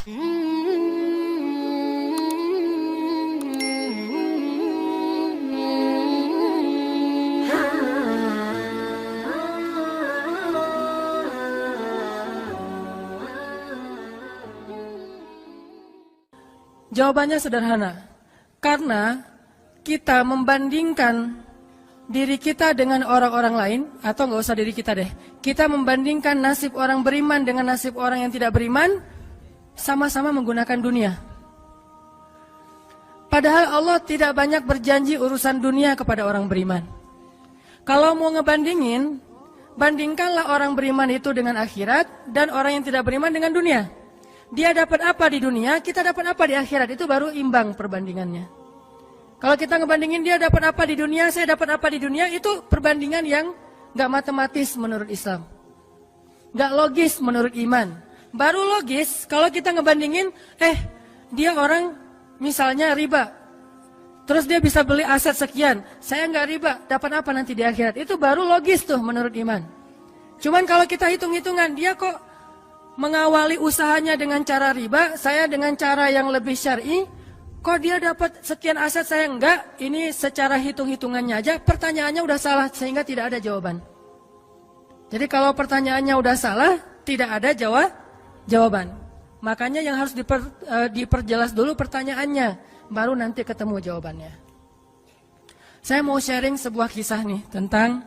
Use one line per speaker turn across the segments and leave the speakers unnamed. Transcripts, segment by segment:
Jawabannya sederhana, karena kita membandingkan diri kita dengan orang-orang lain, atau nggak usah diri kita deh, kita membandingkan nasib orang beriman dengan nasib orang yang tidak beriman, sama-sama menggunakan dunia. Padahal Allah tidak banyak berjanji urusan dunia kepada orang beriman. Kalau mau ngebandingin, bandingkanlah orang beriman itu dengan akhirat dan orang yang tidak beriman dengan dunia. Dia dapat apa di dunia, kita dapat apa di akhirat, itu baru imbang perbandingannya. Kalau kita ngebandingin dia dapat apa di dunia, saya dapat apa di dunia, itu perbandingan yang gak matematis menurut Islam. Gak logis menurut iman. Baru logis kalau kita ngebandingin, dia orang misalnya riba, terus dia bisa beli aset sekian, saya gak riba, dapat apa nanti di akhirat, itu baru logis tuh menurut iman. Cuman kalau kita hitung-hitungan, dia kok mengawali usahanya dengan cara riba, saya dengan cara yang lebih syar'i, kok dia dapat sekian aset saya enggak, ini secara hitung-hitungannya aja pertanyaannya udah salah sehingga tidak ada jawaban. Jadi kalau pertanyaannya udah salah, tidak ada jawaban. Makanya yang harus diperjelas dulu pertanyaannya, baru nanti ketemu jawabannya. Saya mau sharing sebuah kisah nih tentang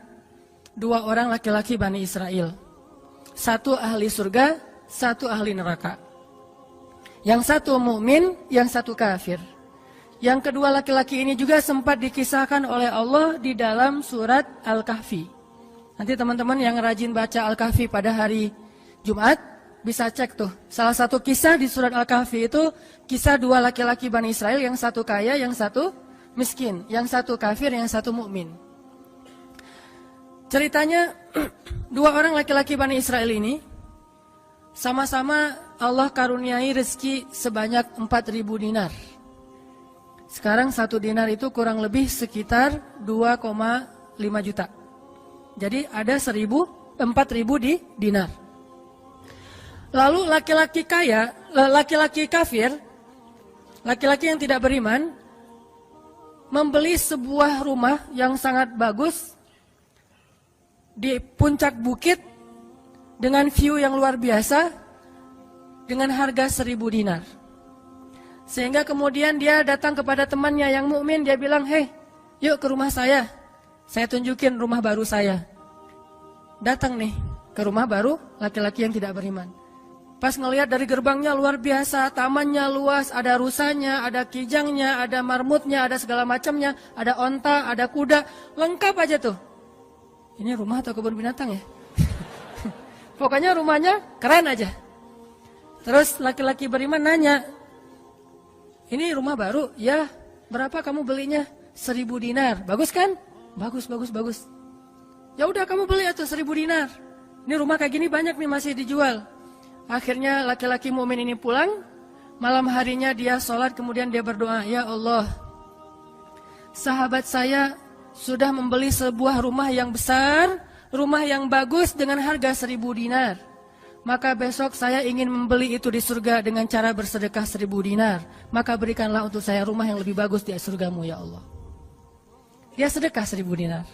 dua orang laki-laki Bani Israel. Satu ahli surga, satu ahli neraka. Yang satu mukmin, yang satu kafir. Yang kedua laki-laki ini juga sempat dikisahkan oleh Allah di dalam surat Al-Kahfi. Nanti teman-teman yang rajin baca Al-Kahfi pada hari Jumat bisa cek tuh. Salah satu kisah di surat Al-Kahfi itu kisah dua laki-laki Bani Israel, yang satu kaya, yang satu miskin, yang satu kafir, yang satu mukmin. Ceritanya dua orang laki-laki Bani Israel ini sama-sama Allah karuniai rezeki sebanyak 4.000 dinar. Sekarang 1 dinar itu kurang lebih sekitar 2,5 juta. Jadi ada 4.000 di dinar. Lalu laki-laki kaya, laki-laki kafir, laki-laki yang tidak beriman, membeli sebuah rumah yang sangat bagus di puncak bukit dengan view yang luar biasa dengan harga 1.000 dinar. Sehingga kemudian dia datang kepada temannya yang mukmin, dia bilang, yuk ke rumah saya tunjukin rumah baru saya. Datang nih ke rumah baru laki-laki yang tidak beriman. Pas ngelihat dari gerbangnya luar biasa, tamannya luas, ada rusanya, ada kijangnya, ada marmutnya, ada segala macamnya, ada onta, ada kuda, lengkap aja tuh. Ini rumah atau kebun binatang ya? Pokoknya rumahnya keren aja. Terus laki-laki beriman nanya, ini rumah baru? Ya, berapa kamu belinya? 1.000 dinar. Bagus kan? Bagus. Ya udah kamu beli atau 1.000 dinar. Ini rumah kayak gini banyak nih masih dijual. Akhirnya laki-laki mukmin ini pulang. Malam harinya dia sholat, kemudian dia berdoa, ya Allah, sahabat saya sudah membeli sebuah rumah yang besar, rumah yang bagus dengan harga 1.000 dinar. Maka besok saya ingin membeli itu di surga dengan cara bersedekah 1.000 dinar. Maka berikanlah untuk saya rumah yang lebih bagus di surgamu ya Allah. Dia sedekah 1.000 dinar.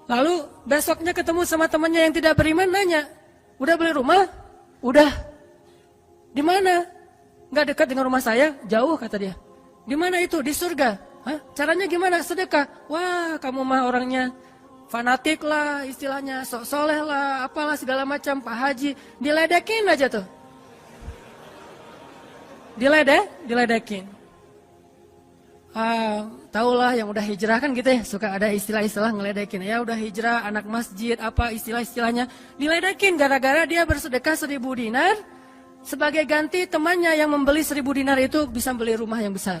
Lalu besoknya ketemu sama temannya yang tidak beriman, nanya, udah beli rumah? Udah. Di mana? Nggak dekat dengan rumah saya, jauh kata dia. Di mana itu? Di surga. Hah? Caranya gimana? Sedekah. Wah, kamu mah orangnya fanatik lah istilahnya, sok soleh lah, apalah segala macam, Pak Haji, diledekin aja tuh. Diledekin. Taulah yang udah hijrah kan gitu ya, suka ada istilah-istilah ngeledekin. Ya udah hijrah, anak masjid, apa istilah-istilahnya, diledekin gara-gara dia bersedekah 1.000 dinar, sebagai ganti temannya yang membeli 1.000 dinar itu bisa beli rumah yang besar.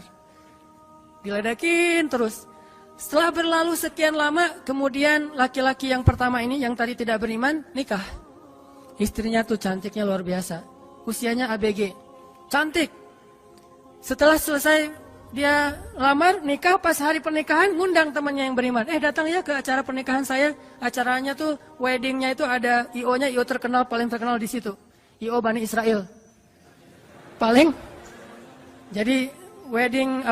Diledekin terus. Setelah berlalu sekian lama, kemudian laki-laki yang pertama ini, yang tadi tidak beriman, nikah. Istrinya tuh cantiknya luar biasa. Usianya ABG. Cantik. Setelah selesai dia lamar, nikah, pas hari pernikahan, ngundang temannya yang beriman. Datang ya ke acara pernikahan saya. Acaranya tuh, weddingnya itu ada IO-nya, IO terkenal, paling terkenal di situ. IO Bani Israel. paling jadi wedding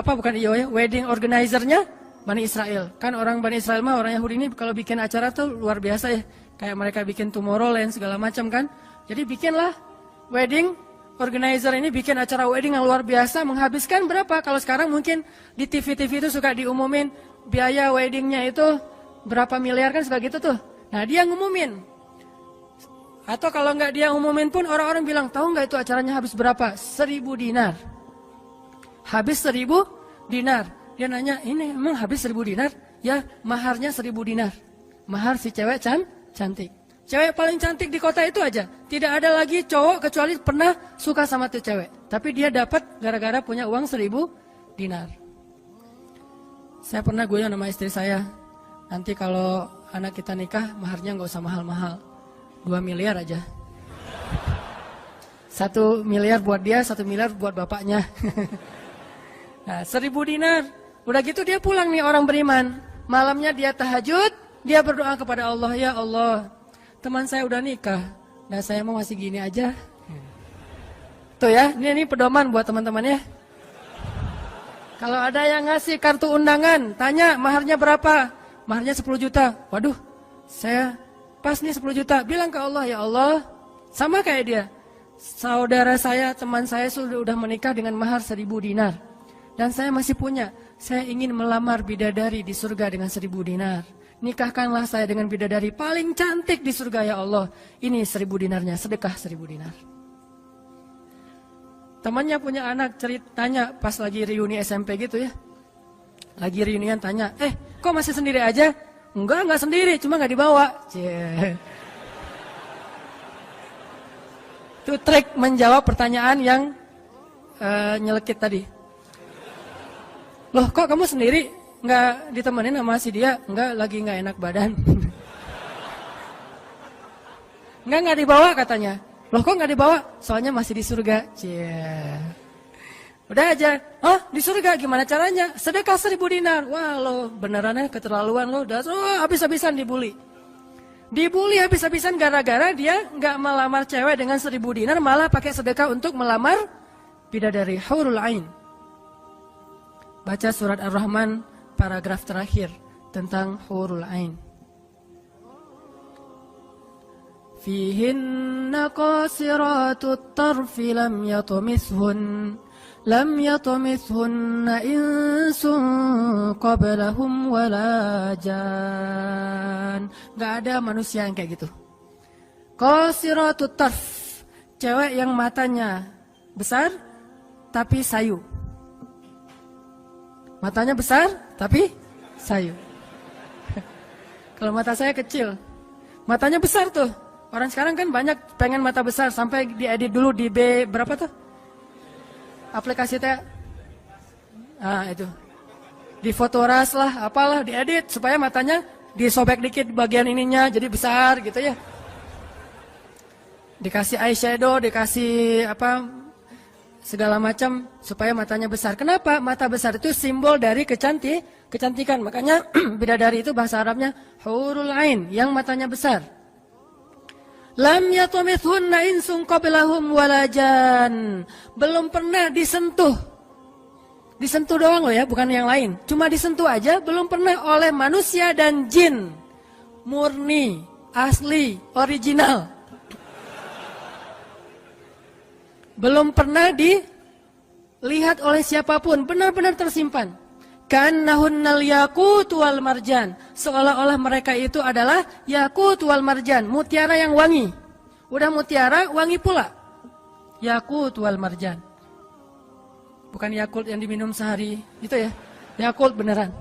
organizer-nya Bani Israel. Kan orang Bani Israel mah orang Yahudi ini kalau bikin acara tuh luar biasa ya. Kayak mereka bikin Tomorrowland segala macam kan. Jadi bikinlah wedding organizer ini bikin acara wedding yang luar biasa, menghabiskan berapa? Kalau sekarang mungkin di TV-TV itu suka diumumin biaya weddingnya itu berapa miliar kan suka gitu tuh. Nah dia ngumumin. Atau kalau nggak dia umumin pun orang-orang bilang, tahu nggak itu acaranya habis berapa? 1.000 dinar. Habis 1.000 dinar. Dia nanya, ini emang habis 1.000 dinar? Ya, maharnya 1.000 dinar. Mahar si cewek cantik. Cewek paling cantik di kota itu aja. Tidak ada lagi cowok kecuali pernah suka sama tuh cewek. Tapi dia dapat gara-gara punya uang 1.000 dinar. Saya pernah guyon sama istri saya. Nanti kalau anak kita nikah, maharnya nggak usah mahal-mahal. 2 miliar aja. 1 miliar buat dia, 1 miliar buat bapaknya. Nah, 1.000 dinar. Udah gitu dia pulang nih orang beriman. Malamnya dia tahajud, dia berdoa kepada Allah, ya Allah, teman saya udah nikah, dan saya mau masih gini aja. Tuh ya, ini pedoman buat teman-teman ya. Kalau ada yang ngasih kartu undangan, tanya maharnya berapa? Maharnya 10 juta. Waduh, saya pas nih 10 juta. Bilang ke Allah, ya Allah, sama kayak dia. Saudara saya, teman saya sudah menikah dengan mahar 1.000 dinar. Dan saya masih punya. Saya ingin melamar bidadari di surga dengan 1.000 dinar. Nikahkanlah saya dengan bidadari paling cantik di surga, ya Allah. Ini 1.000 dinarnya, sedekah 1.000 dinar. Temannya punya anak tanya pas lagi reuni SMP gitu ya. Lagi reunian tanya, kok masih sendiri aja? Enggak sendiri, cuma nggak dibawa. Itu trik menjawab pertanyaan yang nyelekit tadi. Loh, kok kamu sendiri nggak ditemenin sama si dia? Enggak, lagi nggak enak badan. Nggak dibawa katanya. Loh, kok nggak dibawa? Soalnya masih di surga. Udah aja. Oh, di surga gimana caranya? Sedekah 1.000 dinar. Wah, lo benerannya keterlaluan lo. Habis-habisan dibully. Dibully habis-habisan gara-gara dia nggak melamar cewek dengan 1.000 dinar, malah pakai sedekah untuk melamar bidadari Hurul Ain. Baca surat Ar-Rahman paragraf terakhir tentang Hurul Ain. Fihinna qasiratut tarfi lam yatumithunna insun qablahum wala jan. Gak ada manusia yang kayak gitu. Qasiratut tarf, cewek yang matanya besar tapi sayu. Matanya besar tapi sayu. Kalau mata saya kecil, matanya besar tuh. Orang sekarang kan banyak pengen mata besar, sampai diedit dulu di berapa tuh? Aplikasi teh. Ah, itu. Di Fotoras lah, apalah diedit supaya matanya disobek dikit bagian ininya jadi besar gitu ya. Dikasih eyeshadow, dikasih segala macam supaya matanya besar. Kenapa? Mata besar itu simbol dari kecantikan. Makanya bidadari itu bahasa Arabnya Hurul Ain, yang matanya besar. Lam yatumithunna insun qablahum walajan. Belum pernah disentuh. Disentuh doang loh ya, bukan yang lain. Cuma disentuh aja, belum pernah oleh manusia dan jin. Murni, asli, original. Belum pernah dilihat oleh siapapun, benar-benar tersimpan. Kannahunnal yakut wal marjan. Seolah-olah mereka itu adalah yakut wal marjan, mutiara yang wangi. Udah mutiara, wangi pula. Yakut wal marjan. Bukan Yakult yang diminum sehari, itu ya. Yakult beneran.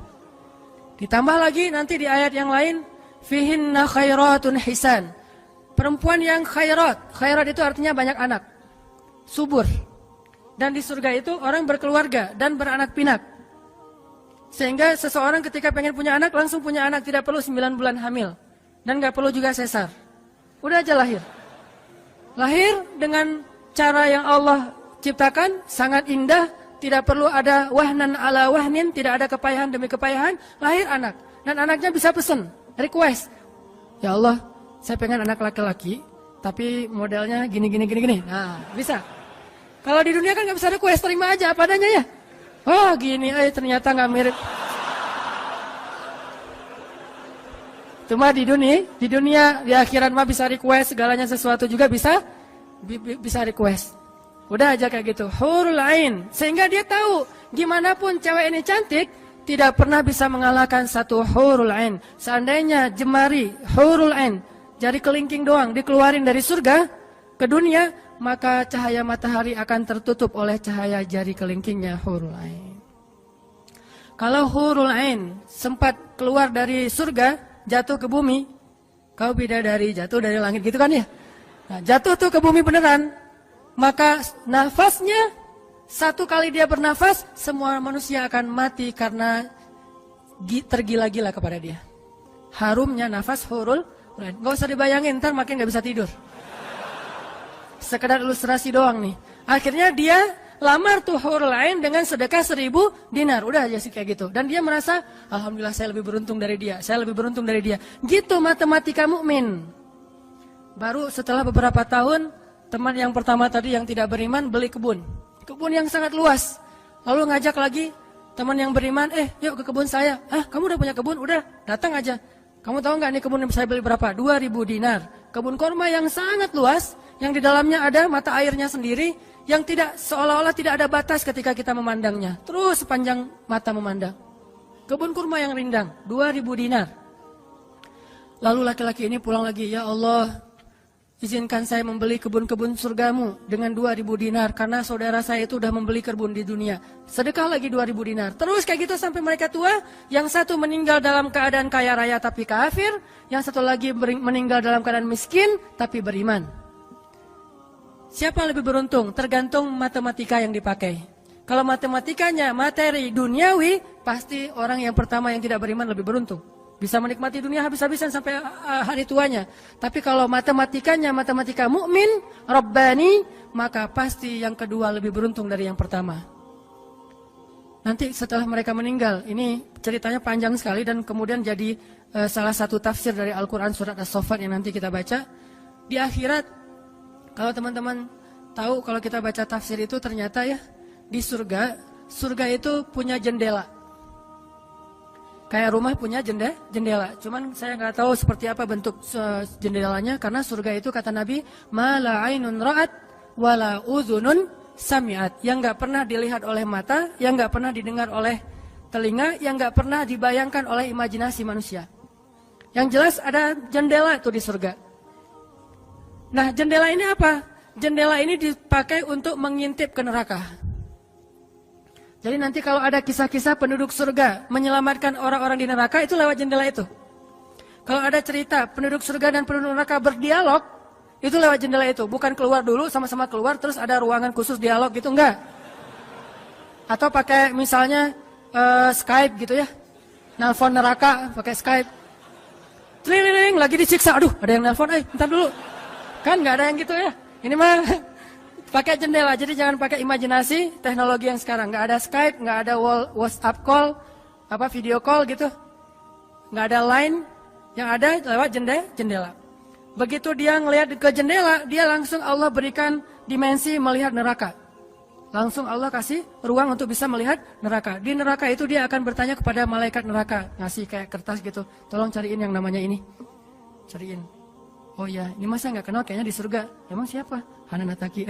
Ditambah lagi nanti di ayat yang lain, fihinna khairatun hisan. Perempuan yang khairat. Khairat itu artinya banyak anak. Subur. Dan di surga itu orang berkeluarga dan beranak pinak. Sehingga seseorang ketika pengen punya anak, langsung punya anak, tidak perlu 9 bulan hamil. Dan gak perlu juga sesar. Udah aja lahir. Lahir dengan cara yang Allah ciptakan, sangat indah, tidak perlu ada wahnan ala wahnin, tidak ada kepayahan demi kepayahan, lahir anak. Dan anaknya bisa pesen, request. Ya Allah, saya pengen anak laki-laki, tapi modelnya gini. Nah, bisa. Kalau di dunia kan nggak bisa request, terima aja apa adanya ya. Oh gini, ternyata nggak mirip. Cuma di dunia, di akhirat mah bisa request segalanya, sesuatu juga bisa request. Udah aja kayak gitu, hurul ain. Sehingga dia tahu, gimana pun cewek ini cantik, tidak pernah bisa mengalahkan satu hurul ain. Seandainya jemari hurul ain, jari kelingking doang, dikeluarin dari surga ke dunia, maka cahaya matahari akan tertutup oleh cahaya jari kelingkingnya hurul ain. Kalau hurul ain sempat keluar dari surga, jatuh ke bumi, kau bidadari jatuh dari langit gitu kan ya. Nah, jatuh tuh ke bumi beneran, maka nafasnya, satu kali dia bernafas, semua manusia akan mati karena tergila-gila kepada dia. Harumnya nafas hurul ain. Gak usah dibayangin, ntar makin gak bisa tidur. Sekedar ilustrasi doang nih. Akhirnya dia lamar tuh hurul ain dengan sedekah 1000 dinar. Udah aja sih kayak gitu. Dan dia merasa, alhamdulillah saya lebih beruntung dari dia. Saya lebih beruntung dari dia. Gitu matematika mukmin. Baru setelah beberapa tahun, teman yang pertama tadi yang tidak beriman beli kebun. Kebun yang sangat luas. Lalu ngajak lagi teman yang beriman, yuk ke kebun saya. Kamu udah punya kebun? Udah, datang aja. Kamu tahu nggak nih kebun yang saya beli berapa? 2000 dinar. Kebun korma yang sangat luas, yang di dalamnya ada mata airnya sendiri, yang tidak seolah-olah tidak ada batas ketika kita memandangnya. Terus sepanjang mata memandang. Kebun kurma yang rindang, 2000 dinar. Lalu laki-laki ini pulang lagi, ya Allah, izinkan saya membeli kebun-kebun surgamu dengan 2000 dinar. Karena saudara saya itu sudah membeli kebun di dunia. Sedekah lagi 2000 dinar. Terus kayak gitu sampai mereka tua. Yang satu meninggal dalam keadaan kaya raya tapi kafir. Yang satu lagi meninggal dalam keadaan miskin tapi beriman. Siapa yang lebih beruntung? Tergantung matematika yang dipakai. Kalau matematikanya materi duniawi, pasti orang yang pertama yang tidak beriman lebih beruntung. Bisa menikmati dunia habis-habisan sampai hari tuanya. Tapi kalau matematikanya matematika mukmin, Rabbani, maka pasti yang kedua lebih beruntung dari yang pertama. Nanti setelah mereka meninggal, ini ceritanya panjang sekali dan kemudian jadi salah satu tafsir dari Al-Quran surat As-Saffat yang nanti kita baca. Di akhirat, kalau teman-teman tahu kalau kita baca tafsir itu ternyata ya, di surga itu punya jendela. Kayak rumah punya jendela. Cuman saya nggak tahu seperti apa bentuk jendelanya, karena surga itu kata Nabi, ma la ainun ra'at wa la udhunun sami'at. Yang nggak pernah dilihat oleh mata, yang nggak pernah didengar oleh telinga, yang nggak pernah dibayangkan oleh imajinasi manusia. Yang jelas ada jendela itu di surga. Nah, jendela ini apa? Jendela ini dipakai untuk mengintip ke neraka. Jadi nanti kalau ada kisah-kisah penduduk surga menyelamatkan orang-orang di neraka, itu lewat jendela itu. Kalau ada cerita penduduk surga dan penduduk neraka berdialog, itu lewat jendela itu. Bukan keluar dulu, sama-sama keluar, terus ada ruangan khusus dialog gitu, enggak. Atau pakai misalnya Skype gitu ya. Nelfon neraka pakai Skype. Tling, lagi disiksa, aduh ada yang nelfon, bentar dulu. Kan enggak ada yang gitu ya. Ini mah pakai jendela, jadi jangan pakai imajinasi teknologi yang sekarang. Nggak ada Skype, nggak ada WhatsApp call, video call gitu. Nggak ada line, yang ada lewat jendela. Begitu dia ngelihat ke jendela, dia langsung Allah berikan dimensi melihat neraka. Langsung Allah kasih ruang untuk bisa melihat neraka. Di neraka itu dia akan bertanya kepada malaikat neraka, ngasih kayak kertas gitu. Tolong cariin yang namanya ini. Cariin. Oh ya, ini masa nggak kenal kayaknya di surga. Emang siapa? Hanan Ataki.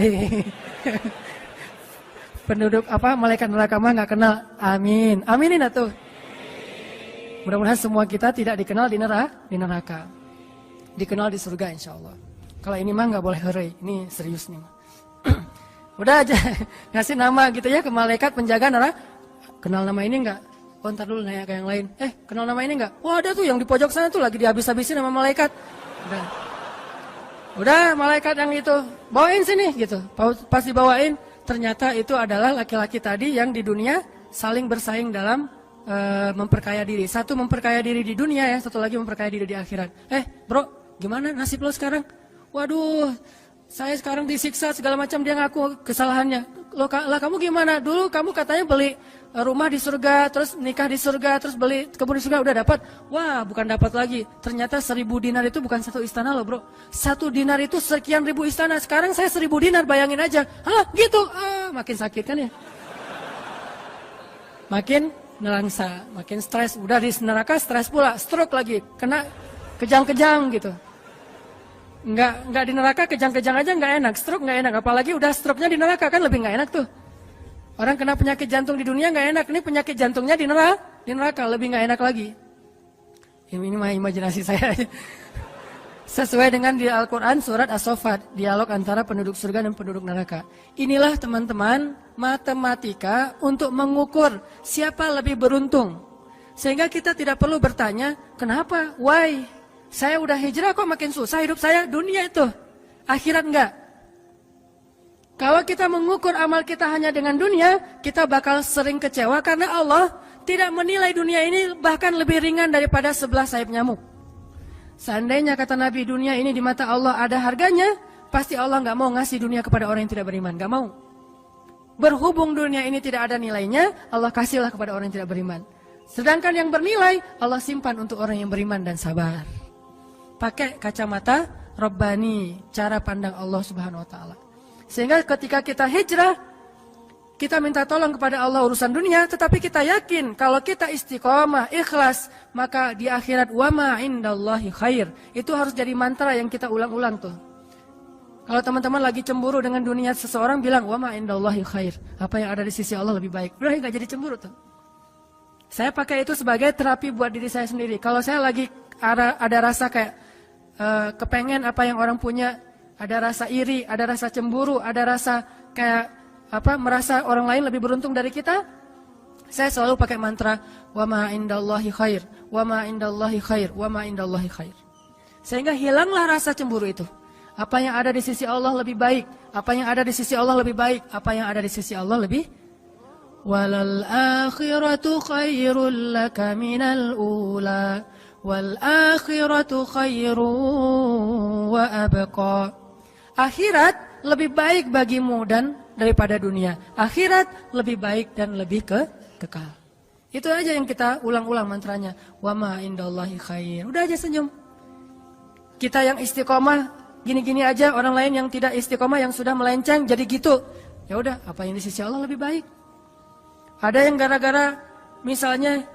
Penduduk malaikat neraka mah nggak kenal. Amin. Aminin atuh. Mudah-mudahan semua kita tidak dikenal di neraka. Dikenal di surga insya Allah. Kalau ini mah nggak boleh heureuy. Ini serius nih. Udah aja ngasih nama gitu ya ke malaikat penjaga neraka. Kenal nama ini nggak? Oh, ntar dulu nanya ke yang lain. Kenal nama ini nggak? Wah, ada tuh yang di pojok sana tuh lagi dihabis-habisin sama malaikat. Udah malaikat yang itu bawain sini gitu. Pas dibawain ternyata itu adalah laki-laki tadi yang di dunia saling bersaing dalam memperkaya diri. Satu memperkaya diri di dunia ya, satu lagi memperkaya diri di akhirat. Bro, gimana nasib lo sekarang? Waduh, saya sekarang disiksa segala macam, dia ngaku kesalahannya. Lah kamu gimana? Dulu kamu katanya beli rumah di surga, terus nikah di surga, terus beli kebun di surga, udah dapat. Wah, bukan dapat lagi. Ternyata 1000 dinar itu bukan satu istana loh bro. 1 dinar itu sekian ribu istana. Sekarang saya 1000 dinar, bayangin aja. Hah gitu? Makin sakit kan ya? Makin nelangsa, makin stres. Udah di neraka stres pula, stroke lagi, kena kejang-kejang gitu. Enggak di neraka kejang-kejang aja enggak enak, stroke enggak enak, apalagi udah stroke-nya di neraka kan lebih enggak enak tuh. Orang kena penyakit jantung di dunia enggak enak, ini penyakit jantungnya di neraka lebih enggak enak lagi. Ini mah imajinasi saya. Sesuai dengan di Al-Quran surat As-Saffat, dialog antara penduduk surga dan penduduk neraka. Inilah teman-teman matematika untuk mengukur siapa lebih beruntung. Sehingga kita tidak perlu bertanya, kenapa? Why? Saya udah hijrah kok makin susah hidup saya, dunia itu. Akhirat enggak. Kalau kita mengukur amal kita hanya dengan dunia, kita bakal sering kecewa karena Allah tidak menilai dunia ini bahkan lebih ringan daripada 11 sayap nyamuk. Seandainya kata Nabi dunia ini di mata Allah ada harganya, pasti Allah enggak mau ngasih dunia kepada orang yang tidak beriman, enggak mau. Berhubung dunia ini tidak ada nilainya, Allah kasihlah kepada orang yang tidak beriman. Sedangkan yang bernilai, Allah simpan untuk orang yang beriman dan sabar. Pakai kacamata Rabbani, cara pandang Allah Subhanahu wa taala. Sehingga ketika kita hijrah, kita minta tolong kepada Allah urusan dunia, tetapi kita yakin kalau kita istiqomah, ikhlas, maka di akhirat wa ma indallahi khair. Itu harus jadi mantra yang kita ulang-ulang tuh. Kalau teman-teman lagi cemburu dengan dunia seseorang bilang wa ma indallahi khair. Apa yang ada di sisi Allah lebih baik. Udah enggak jadi cemburu tuh. Saya pakai itu sebagai terapi buat diri saya sendiri. Kalau saya lagi ada rasa kayak kepengen apa yang orang punya, ada rasa iri, ada rasa cemburu, ada rasa kayak merasa orang lain lebih beruntung dari kita, saya selalu pakai mantra wa ma indallahi khair, wa ma indallahi khair, wa ma indallahi khair. Sehingga hilanglah rasa cemburu itu. Apa yang ada di sisi Allah lebih baik, apa yang ada di sisi Allah lebih baik, apa yang ada di sisi Allah lebih walal akhiratu khairul laka minal ula. Wal akhiratu khairu wa abqa. Akhirat lebih baik bagimu dan daripada dunia. Akhirat lebih baik dan lebih kekal. Itu aja yang kita ulang-ulang mantranya. Wa ma indallahi khair. Udah aja senyum. Kita yang istiqomah gini-gini aja, orang lain yang tidak istiqomah yang sudah melenceng jadi gitu. Ya udah, apa yang di sisi Allah lebih baik. Ada yang gara-gara misalnya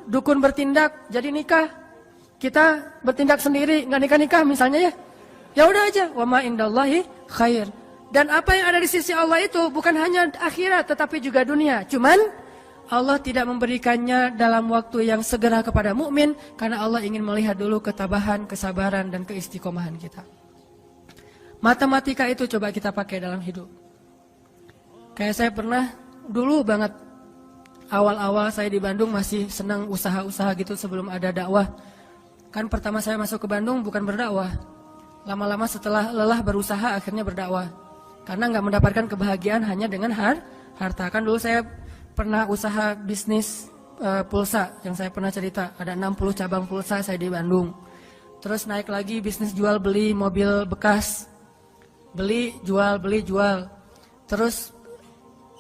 dukun bertindak jadi nikah, kita bertindak sendiri nggak nikah misalnya ya, ya udah aja wa ma indallahi khair. Dan apa yang ada di sisi Allah itu bukan hanya akhirat tetapi juga dunia. Cuman Allah tidak memberikannya dalam waktu yang segera kepada mukmin karena Allah ingin melihat dulu ketabahan, kesabaran dan keistiqomahan kita. Matematika itu coba kita pakai dalam hidup. Kayak saya pernah dulu banget, awal-awal saya di Bandung masih senang usaha-usaha gitu sebelum ada dakwah. Kan pertama saya masuk ke Bandung bukan berdakwah. Lama-lama setelah lelah berusaha akhirnya berdakwah. Karena nggak mendapatkan kebahagiaan hanya dengan harta. Kan dulu saya pernah usaha bisnis pulsa yang saya pernah cerita. Ada 60 cabang pulsa saya di Bandung. Terus naik lagi bisnis jual beli mobil bekas. Beli, jual. Terus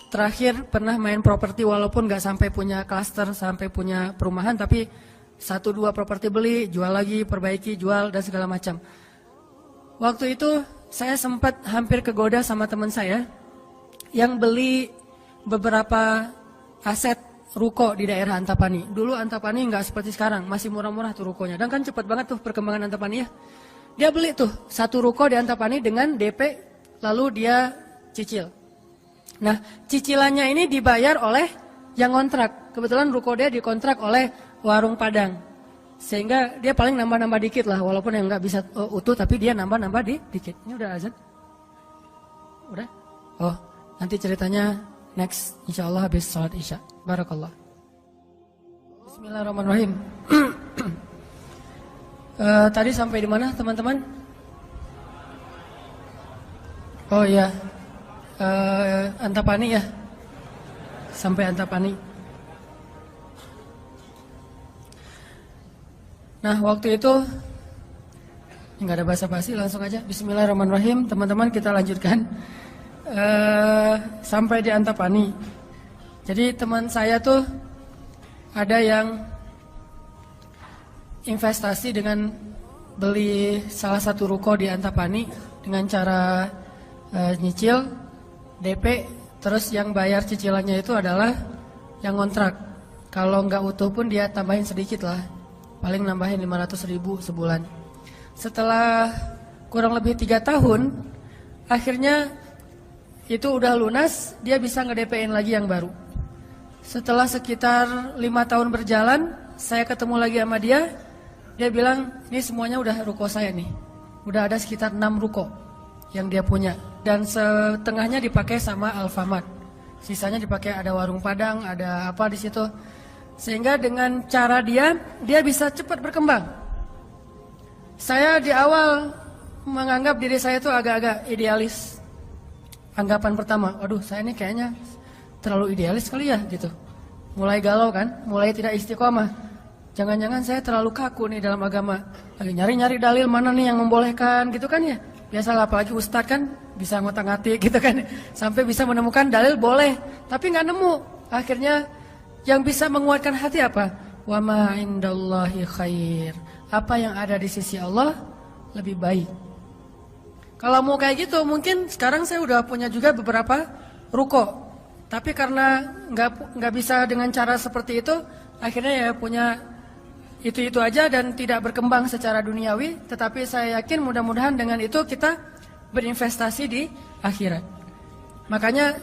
terakhir pernah main properti walaupun nggak sampai punya klaster, sampai punya perumahan, tapi 1-2 properti beli, jual lagi, perbaiki, jual dan segala macam. Waktu itu saya sempat hampir kegoda sama teman saya yang beli beberapa aset ruko di daerah Antapani. Dulu Antapani nggak seperti sekarang, masih murah-murah tuh rukonya. Dan kan cepat banget tuh perkembangan Antapani ya. Dia beli tuh 1 ruko di Antapani dengan DP, lalu dia cicil. Nah, cicilannya ini dibayar oleh yang kontrak. Kebetulan ruko dia dikontrak oleh warung Padang. Sehingga dia paling nambah-nambah dikit lah, walaupun yang nggak bisa utuh, tapi dia nambah-nambah dikit. Ini udah azan? Udah? Oh, nanti ceritanya next, insya Allah habis sholat isya. Barakallah. Bismillahirrahmanirrahim. Tadi sampai di mana teman-teman? Oh iya. Antapani ya, sampai Antapani. Nah waktu itu nggak ada basa-basi, langsung aja Bismillahirrahmanirrahim. Teman-teman kita lanjutkan. sampai di Antapani. Jadi teman saya tuh ada yang investasi dengan beli salah satu ruko di Antapani dengan cara nyicil DP, terus yang bayar cicilannya itu adalah yang kontrak. Kalau nggak utuh pun dia tambahin sedikit lah, paling nambahin 500.000 sebulan. Setelah kurang lebih 3 tahun, akhirnya itu udah lunas, dia bisa nge-DP-in lagi yang baru. Setelah sekitar 5 tahun berjalan, saya ketemu lagi sama dia. Dia bilang, ini semuanya udah ruko saya nih. Udah ada sekitar 6 ruko yang dia punya. Dan setengahnya dipakai sama Alfamart. Sisanya dipakai ada warung Padang, ada apa di situ. Sehingga dengan cara dia bisa cepat berkembang. Saya di awal menganggap diri saya itu agak-agak idealis. Anggapan pertama, waduh saya ini kayaknya terlalu idealis kali ya gitu. Mulai galau kan, mulai tidak istiqomah. Jangan-jangan saya terlalu kaku nih dalam agama. Lagi nyari-nyari dalil mana nih yang membolehkan gitu kan ya. Biasalah apalagi ustadz kan bisa ngotak-ngatik gitu kan. Sampai bisa menemukan dalil boleh, tapi nggak nemu. Akhirnya yang bisa menguatkan hati apa? Wa ma indallahi khair. Apa yang ada di sisi Allah lebih baik. Kalau mau kayak gitu mungkin sekarang saya udah punya juga beberapa ruko. Tapi karena nggak bisa dengan cara seperti itu, akhirnya ya punya itu aja dan tidak berkembang secara duniawi. Tetapi saya yakin mudah-mudahan dengan itu kita berinvestasi di akhirat. Makanya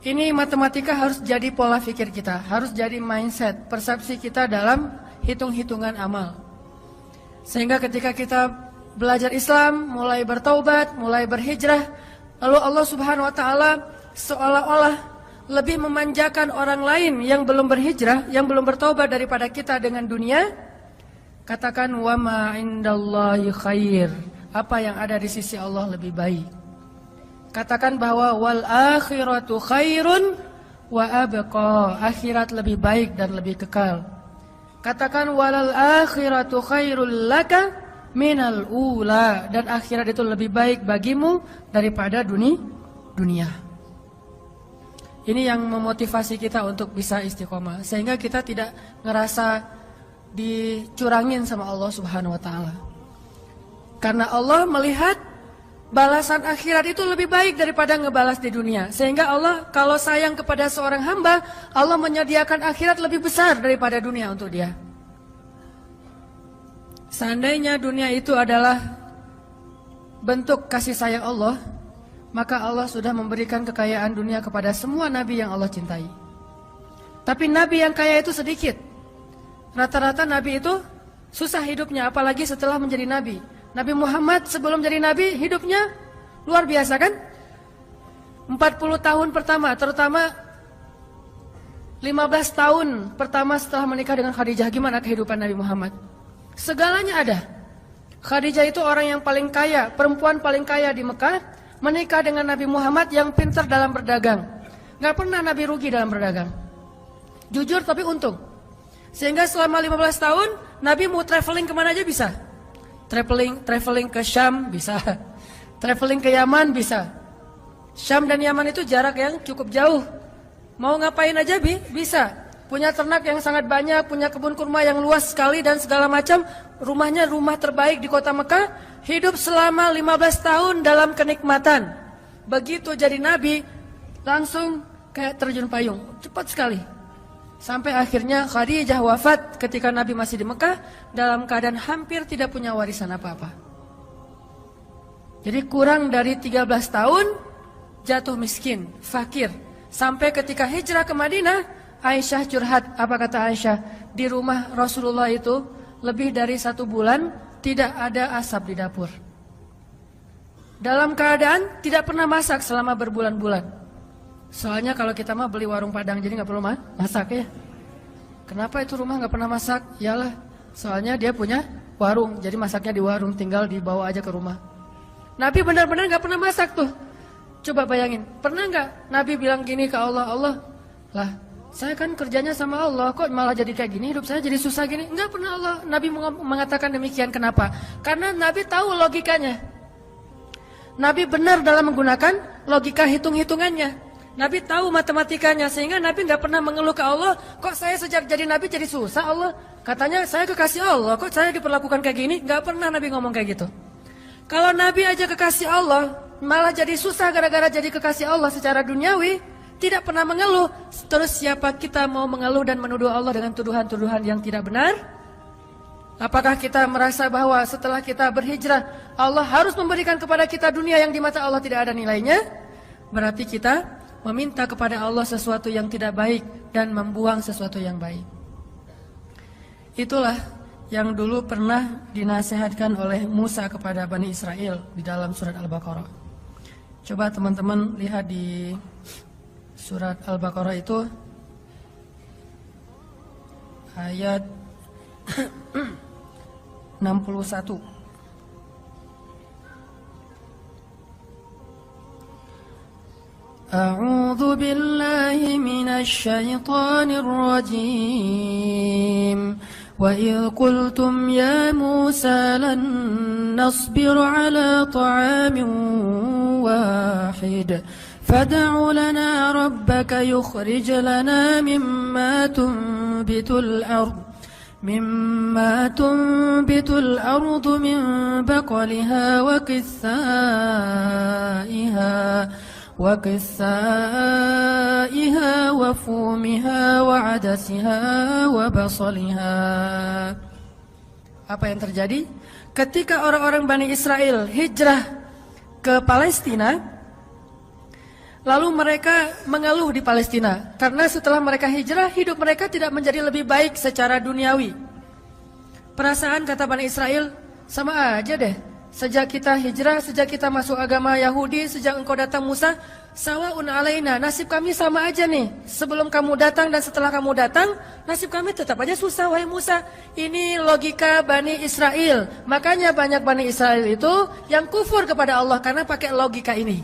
ini matematika harus jadi pola pikir kita, harus jadi mindset, persepsi kita dalam hitung-hitungan amal. Sehingga ketika kita belajar Islam, mulai bertaubat, mulai berhijrah, lalu Allah Subhanahu wa taala seolah-olah lebih memanjakan orang lain yang belum berhijrah, yang belum bertaubat daripada kita dengan dunia. Katakan wa ma indallahi khair. Apa yang ada di sisi Allah lebih baik. Katakan bahwa wal akhiratu khairun wa abqa. Akhirat lebih baik dan lebih kekal. Katakan walal akhiratu khairul laka minal ula, dan akhirat itu lebih baik bagimu daripada dunia. Ini yang memotivasi kita untuk bisa istiqomah, sehingga kita tidak ngerasa dicurangin sama Allah Subhanahu wa taala. Karena Allah melihat balasan akhirat itu lebih baik daripada ngebalas di dunia. Sehingga Allah kalau sayang kepada seorang hamba, Allah menyediakan akhirat lebih besar daripada dunia untuk dia. Seandainya dunia itu adalah bentuk kasih sayang Allah, maka Allah sudah memberikan kekayaan dunia kepada semua nabi yang Allah cintai. Tapi nabi yang kaya itu sedikit. Rata-rata nabi itu susah hidupnya, apalagi setelah menjadi nabi. Nabi Muhammad sebelum jadi nabi hidupnya luar biasa kan? 40 tahun pertama, terutama 15 tahun pertama setelah menikah dengan Khadijah, gimana kehidupan Nabi Muhammad? Segalanya ada. Khadijah itu orang yang paling kaya, perempuan paling kaya di Mekah, menikah dengan Nabi Muhammad yang pintar dalam berdagang. Gak pernah Nabi rugi dalam berdagang. Jujur tapi untung. Sehingga selama 15 tahun Nabi mau traveling kemana aja bisa. Traveling ke Syam bisa. Traveling ke Yaman bisa. Syam dan Yaman itu jarak yang cukup jauh. Mau ngapain aja bisa. Punya ternak yang sangat banyak, punya kebun kurma yang luas sekali dan segala macam. Rumahnya rumah terbaik di kota Mekah. Hidup selama 15 tahun dalam kenikmatan. Begitu jadi nabi, langsung kayak terjun payung. Cepat sekali. Sampai akhirnya Khadijah wafat ketika Nabi masih di Mekah dalam keadaan hampir tidak punya warisan apa-apa. Jadi kurang dari 13 tahun jatuh miskin, fakir. Sampai ketika hijrah ke Madinah, Aisyah curhat. Apa kata Aisyah? Di rumah Rasulullah itu lebih dari 1 bulan tidak ada asap di dapur. Dalam keadaan tidak pernah masak selama berbulan-bulan. Soalnya kalau kita mah beli warung Padang jadi nggak perlu masak ya. Kenapa itu rumah nggak pernah masak? Yalah, soalnya dia punya warung, jadi masaknya di warung, tinggal dibawa aja ke rumah. Nabi benar-benar nggak pernah masak tuh. Coba bayangin, pernah nggak Nabi bilang gini ke Allah, Allah, lah saya kan kerjanya sama Allah, kok malah jadi kayak gini, hidup saya jadi susah gini? Nggak pernah Allah Nabi mengatakan demikian. Kenapa? Karena Nabi tahu logikanya. Nabi benar dalam menggunakan logika hitung-hitungannya. Nabi tahu matematikanya, sehingga Nabi nggak pernah mengeluh ke Allah, kok saya sejak jadi Nabi jadi susah Allah. Katanya saya kekasih Allah, kok saya diperlakukan kayak gini? Nggak pernah Nabi ngomong kayak gitu. Kalau Nabi aja kekasih Allah, malah jadi susah gara-gara jadi kekasih Allah secara duniawi, tidak pernah mengeluh. Terus siapa kita mau mengeluh dan menuduh Allah dengan tuduhan-tuduhan yang tidak benar? Apakah kita merasa bahwa setelah kita berhijrah, Allah harus memberikan kepada kita dunia yang di mata Allah tidak ada nilainya? Berarti kita meminta kepada Allah sesuatu yang tidak baik dan membuang sesuatu yang baik. Itulah yang dulu pernah dinasihatkan oleh Musa kepada Bani Israel di dalam surat Al-Baqarah. Coba teman-teman lihat di surat Al-Baqarah itu ayat 61. A'udzu billahi minasy syaithanir rajim. وَإِذْ قُلْتُمْ يَا مُوسَى لَن نَّصْبِرَ عَلَى طَعَامٍ وَاحِدٍ فَادْعُ لَنَا رَبَّكَ يُخْرِجْ لَنَا مِمَّا تُنبِتُ الْأَرْضُ مِن بَقْلِهَا وَقِثَّائِهَا وَفُومِهَا وَعَدَسِهَا وَبَصَلِهَا. Apa yang terjadi? Ketika orang-orang Bani Israel hijrah ke Palestina, lalu mereka mengeluh di Palestina karena setelah mereka hijrah, hidup mereka tidak menjadi lebih baik secara duniawi. Perasaan kata Bani Israel, sama aja deh. Sejak kita hijrah, sejak kita masuk agama Yahudi, sejak engkau datang Musa, sawa'un alaina, nasib kami sama aja nih. Sebelum kamu datang dan setelah kamu datang, nasib kami tetap aja susah, wahai Musa. Ini logika Bani Israel. Makanya banyak Bani Israel itu yang kufur kepada Allah karena pakai logika ini.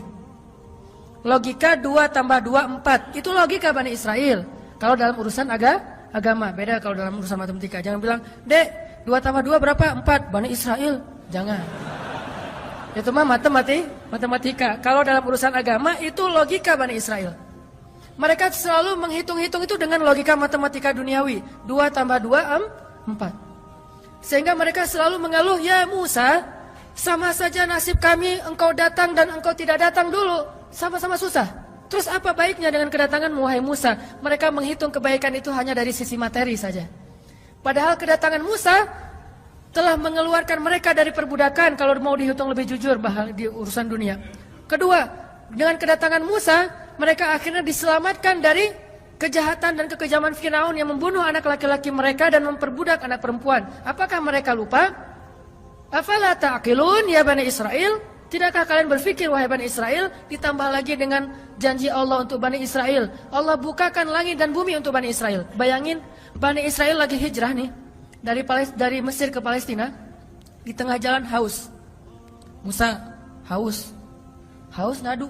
Logika 2 tambah 2, 4. Itu logika Bani Israel. Kalau dalam urusan agama, beda kalau dalam urusan matematika. Jangan bilang, Dek, 2 tambah 2 berapa? 4. Bani Israel. Jangan. Itu mah matematika. Kalau dalam urusan agama itu logika Bani Israel. Mereka selalu menghitung-hitung itu dengan logika matematika duniawi. 2 tambah 2, 4. Sehingga mereka selalu mengeluh, ya Musa, sama saja nasib kami engkau datang dan engkau tidak datang dulu. Sama-sama susah. Terus apa baiknya dengan kedatangan wahai Musa? Mereka menghitung kebaikan itu hanya dari sisi materi saja. Padahal kedatangan Musa telah mengeluarkan mereka dari perbudakan kalau mau dihitung lebih jujur di urusan dunia. Kedua, dengan kedatangan Musa, mereka akhirnya diselamatkan dari kejahatan dan kekejaman Firaun yang membunuh anak laki-laki mereka dan memperbudak anak perempuan. Apakah mereka lupa? Afala ta'qilun ya Bani Israel? Tidakkah kalian berpikir wahai Bani Israel? Ditambah lagi dengan janji Allah untuk Bani Israel. Allah bukakan langit dan bumi untuk Bani Israel. Bayangin, Bani Israel lagi hijrah nih. Dari Mesir ke Palestina, di tengah jalan haus. Musa haus ngadu.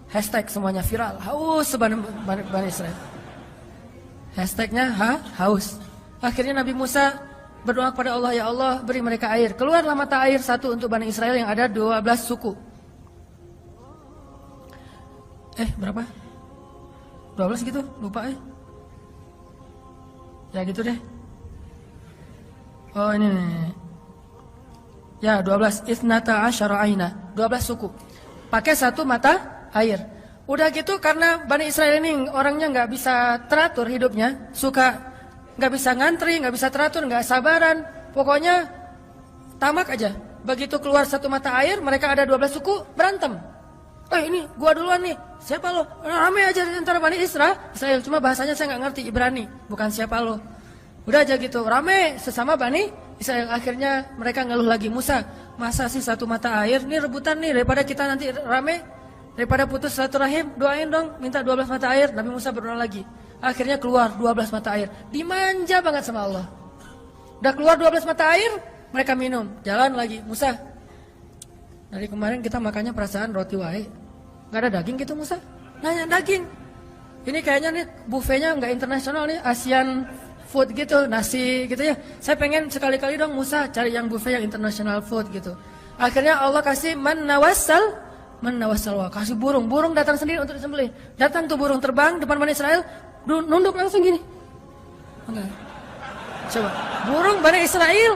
Hashtag semuanya viral, haus Bani Israel. Hashtagnya haus. Akhirnya Nabi Musa berdoa kepada Allah, ya Allah beri mereka air. Keluarlah mata air satu untuk Bani Israel yang ada 12 suku. Berapa? 12 gitu, lupa Ya gitu deh. Oh ini nih. Ya 12 isnata asyara aina, 12 suku. Pakai satu mata air. Udah gitu karena Bani Israel ini orangnya nggak bisa teratur hidupnya, suka nggak bisa ngantri, nggak bisa teratur, nggak sabaran. Pokoknya tamak aja. Begitu keluar satu mata air, mereka ada 12 suku berantem. Ini gua duluan nih. Siapa lo? Rame aja antara Bani Israel. Cuma bahasanya saya nggak ngerti, Ibrani. Bukan siapa lo. Udah aja gitu, rame sesama Bani Israel. Akhirnya mereka ngeluh lagi, Musa, masa sih satu mata air? Ini rebutan nih, daripada kita nanti rame, daripada putus silaturahim, doain dong, minta 12 mata air. Nabi Musa berdoa lagi. Akhirnya keluar 12 mata air. Dimanja banget sama Allah. Udah keluar 12 mata air, mereka minum. Jalan lagi, Musa, dari kemarin kita makannya perasaan roti wae. Gak ada daging gitu Musa? Nanya daging. Ini kayaknya nih buffetnya nggak internasional nih, Asian food gitu, nasi gitu ya. Saya pengen sekali-kali dong Musa cari yang buffet yang international food gitu. Akhirnya Allah kasih man nawassal, kasih burung datang sendiri untuk disembelih. Datang tuh burung terbang depan Bani Israel, nunduk langsung gini. Enggak. Coba, burung Bani Israel.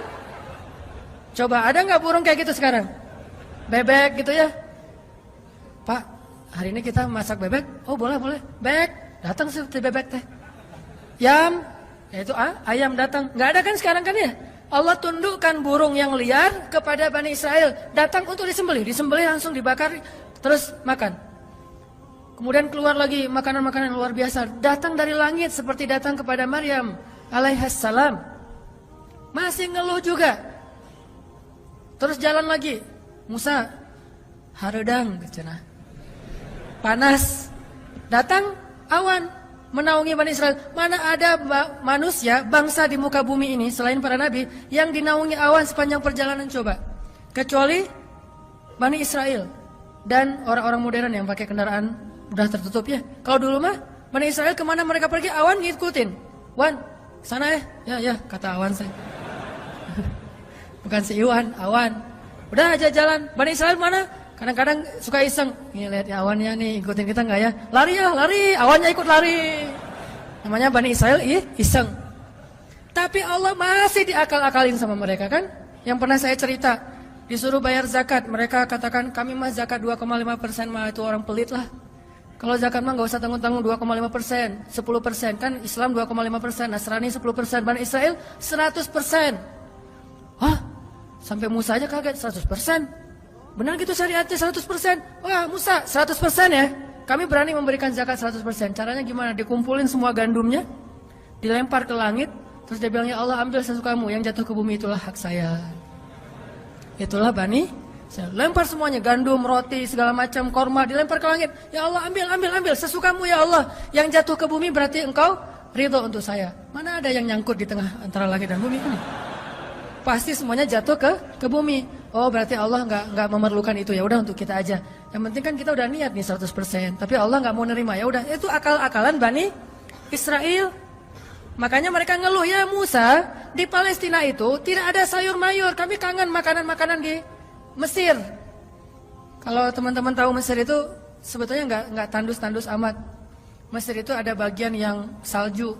Coba, ada nggak burung kayak gitu sekarang? Bebek gitu ya. Pak, hari ini kita masak bebek. Oh boleh. Bebek, datang seperti bebek teh. Yam, yaitu ayam datang. Nggak ada kan sekarang kan ya? Allah tundukkan burung yang liar kepada Bani Israel. Datang untuk disembelih. Disembelih langsung dibakar, terus makan. Kemudian keluar lagi makanan-makanan luar biasa. Datang dari langit seperti datang kepada Maryam alaihissalam. Masih ngeluh juga. Terus jalan lagi. Musa, haredang cenah. Panas. Datang awan menaungi Bani Israel. Mana ada manusia, bangsa di muka bumi ini selain para nabi yang dinaungi awan sepanjang perjalanan coba. Kecuali Bani Israel dan orang-orang modern yang pakai kendaraan udah tertutup ya. Kalau dulu mah Bani Israel kemana mereka pergi awan ngikutin. Wan, sana ya kata awan saya. Bukan si Iwan, awan. Udah aja jalan. Bani Israel mana? Kadang-kadang suka iseng. Nih lihat ya awannya nih, ikutin kita nggak ya? Lari, awannya ikut lari. Namanya Bani Israel iseng. Tapi Allah masih diakal-akalin sama mereka kan? Yang pernah saya cerita, disuruh bayar zakat, mereka katakan kami mah zakat 2,5% mah itu orang pelit lah. Kalau zakat mah nggak usah tanggung-tanggung 2,5%, 10% kan Islam 2,5%, Nasrani 10%, Bani Israel 100%. Hah? Sampai Musa aja kaget 100%. Benar gitu syariatnya 100%. Wah Musa 100% ya. Kami berani memberikan zakat 100%. Caranya gimana? Dikumpulin semua gandumnya, dilempar ke langit, terus dia bilang ya Allah ambil sesukamu, yang jatuh ke bumi itulah hak saya. Itulah Bani. Saya lempar semuanya, gandum, roti, segala macam, korma dilempar ke langit. Ya Allah ambil sesukamu ya Allah. Yang jatuh ke bumi berarti engkau ridho untuk saya. Mana ada yang nyangkut di tengah antara langit dan bumi ini? Pasti semuanya jatuh ke bumi. Oh berarti Allah nggak memerlukan itu, ya udah untuk kita aja. Yang penting kan kita udah niat nih 100%. Tapi Allah nggak mau nerima, ya udah itu akal-akalan Bani Israel. Makanya mereka ngeluh, ya Musa di Palestina itu tidak ada sayur mayur. Kami kangen makanan-makanan di Mesir. Kalau teman-teman tahu Mesir itu sebetulnya nggak tandus-tandus amat. Mesir itu ada bagian yang salju.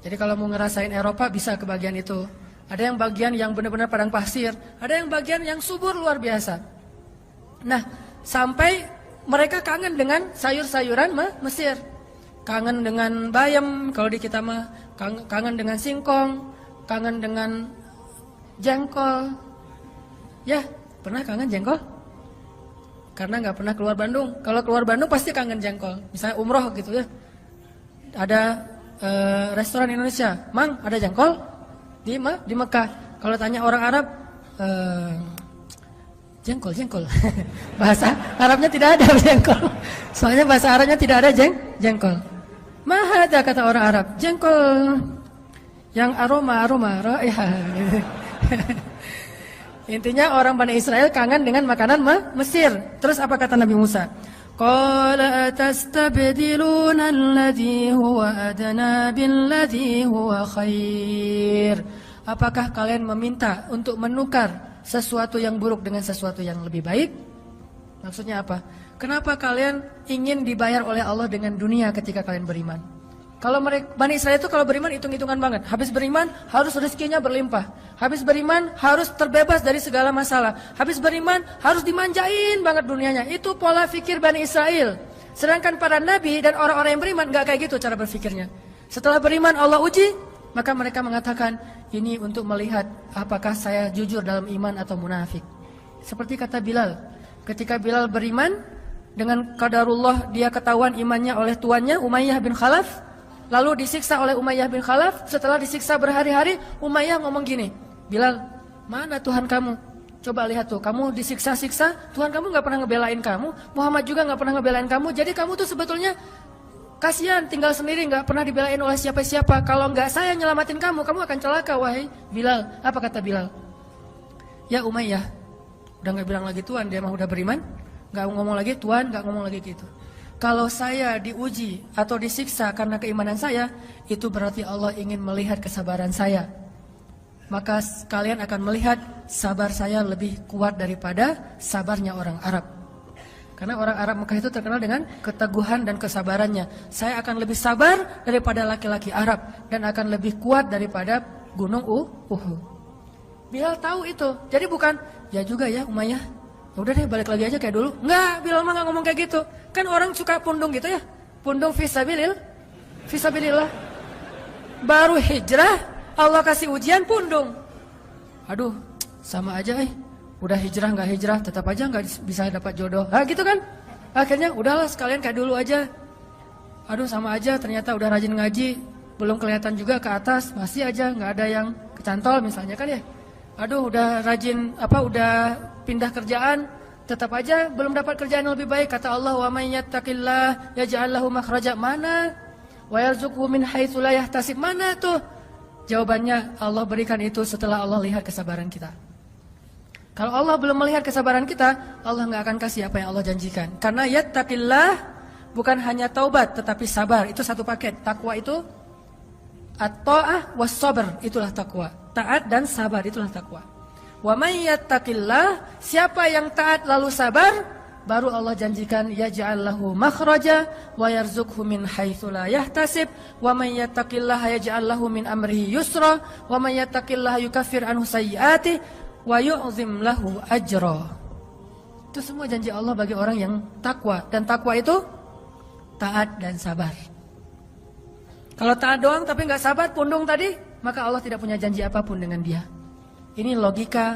Jadi kalau mau ngerasain Eropa bisa ke bagian itu. Ada yang bagian yang benar-benar padang pasir, ada yang bagian yang subur luar biasa. Nah, sampai mereka kangen dengan sayur-sayuran Mesir. Kangen dengan bayam, kalau di kita mah kangen dengan singkong, kangen dengan jengkol. Ya, pernah kangen jengkol? Karena nggak pernah keluar Bandung. Kalau keluar Bandung pasti kangen jengkol. Misalnya umroh gitu ya. Ada restoran Indonesia, Mang ada jengkol? Di Mekah. Kalau tanya orang Arab, jengkol. Bahasa Arabnya tidak ada jengkol. Soalnya bahasa Arabnya tidak ada jengkol. Mahada kata orang Arab, jengkol yang aroma raihah. Intinya orang Bani Israel kangen dengan makanan Mesir. Terus apa kata Nabi Musa? Qala atastabdiluna alladhi huwa adna billadhi huwa khair. Apakah kalian meminta untuk menukar sesuatu yang buruk dengan sesuatu yang lebih baik? Maksudnya apa? Kenapa kalian ingin dibayar oleh Allah dengan dunia ketika kalian beriman? Kalau Bani Israel itu kalau beriman hitung-hitungan banget. Habis beriman harus rezekinya berlimpah. Habis beriman harus terbebas dari segala masalah. Habis beriman harus dimanjain banget dunianya. Itu pola pikir Bani Israel. Sedangkan para nabi dan orang-orang yang beriman gak kayak gitu cara berpikirnya. Setelah beriman Allah uji, maka mereka mengatakan ini untuk melihat apakah saya jujur dalam iman atau munafik. Seperti kata Bilal. Ketika Bilal beriman, dengan qadarullah dia ketahuan imannya oleh tuannya Umayyah bin Khalaf. Lalu disiksa oleh Umayyah bin Khalaf. Setelah disiksa berhari-hari, Umayyah ngomong gini, Bilal, mana Tuhan kamu? Coba lihat tuh, kamu disiksa-siksa, Tuhan kamu gak pernah ngebelain kamu, Muhammad juga gak pernah ngebelain kamu. Jadi kamu tuh sebetulnya kasihan, tinggal sendiri, gak pernah dibelain oleh siapa-siapa. Kalau gak saya nyelamatin kamu, kamu akan celaka, wahai Bilal. Apa kata Bilal? Ya Umayyah, udah gak bilang lagi Tuhan, dia mah udah beriman, gak ngomong lagi Tuhan, gak ngomong lagi gitu. Kalau saya diuji atau disiksa karena keimanan saya, itu berarti Allah ingin melihat kesabaran saya. Maka kalian akan melihat sabar saya lebih kuat daripada sabarnya orang Arab. Karena orang Arab Mekah itu terkenal dengan keteguhan dan kesabarannya. Saya akan lebih sabar daripada laki-laki Arab dan akan lebih kuat daripada gunung Uhud. Bilal tahu itu. Jadi bukan, ya juga ya Umayyah. Udah deh balik lagi aja kayak dulu. Enggak, Bilal mah nggak ngomong kayak gitu. Kan orang suka pundung gitu ya. Pundung fisabilillah. Baru hijrah, Allah kasih ujian pundung. Aduh, sama aja udah hijrah nggak hijrah tetap aja nggak bisa dapat jodoh. Gitu kan? Akhirnya udahlah sekalian kayak dulu aja. Aduh sama aja ternyata udah rajin ngaji, belum kelihatan juga ke atas, masih aja nggak ada yang kecantol misalnya kan ya. Aduh udah rajin udah pindah kerjaan, tetap aja belum dapat kerjaan yang lebih baik. Kata Allah, wa may yattaqillah yaj'al lahu makhraja. Mana? Wa yarzuqhu min haitsu la yahtasib. Mana tuh? Jawabannya Allah berikan itu setelah Allah lihat kesabaran kita. Kalau Allah belum melihat kesabaran kita, Allah nggak akan kasih apa yang Allah janjikan. Karena yattaqillah bukan hanya taubat tetapi sabar. Itu satu paket. Takwa itu at-ta'ah was sabr, itulah takwa. Taat dan sabar itulah takwa. Wa may yattaqillah, siapa yang taat lalu sabar, baru Allah janjikan yaj'al lahu makhraja wa yarzuqhu min haitsu la yahtasib wa may yattaqillaha yaj'al lahu min amrihi yusra wa may yattaqillaha yukaffir anhu sayyi'atihi wa yu'zim lahu ajra. Itu semua janji Allah bagi orang yang takwa. Dan takwa itu taat dan sabar. Kalau taat doang tapi nggak sabar, pundung tadi, maka Allah tidak punya janji apapun dengan dia. Ini logika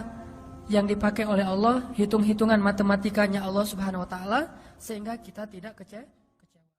yang dipakai oleh Allah, hitung-hitungan matematikanya Allah Subhanahu wa taala, sehingga kita tidak kecewa.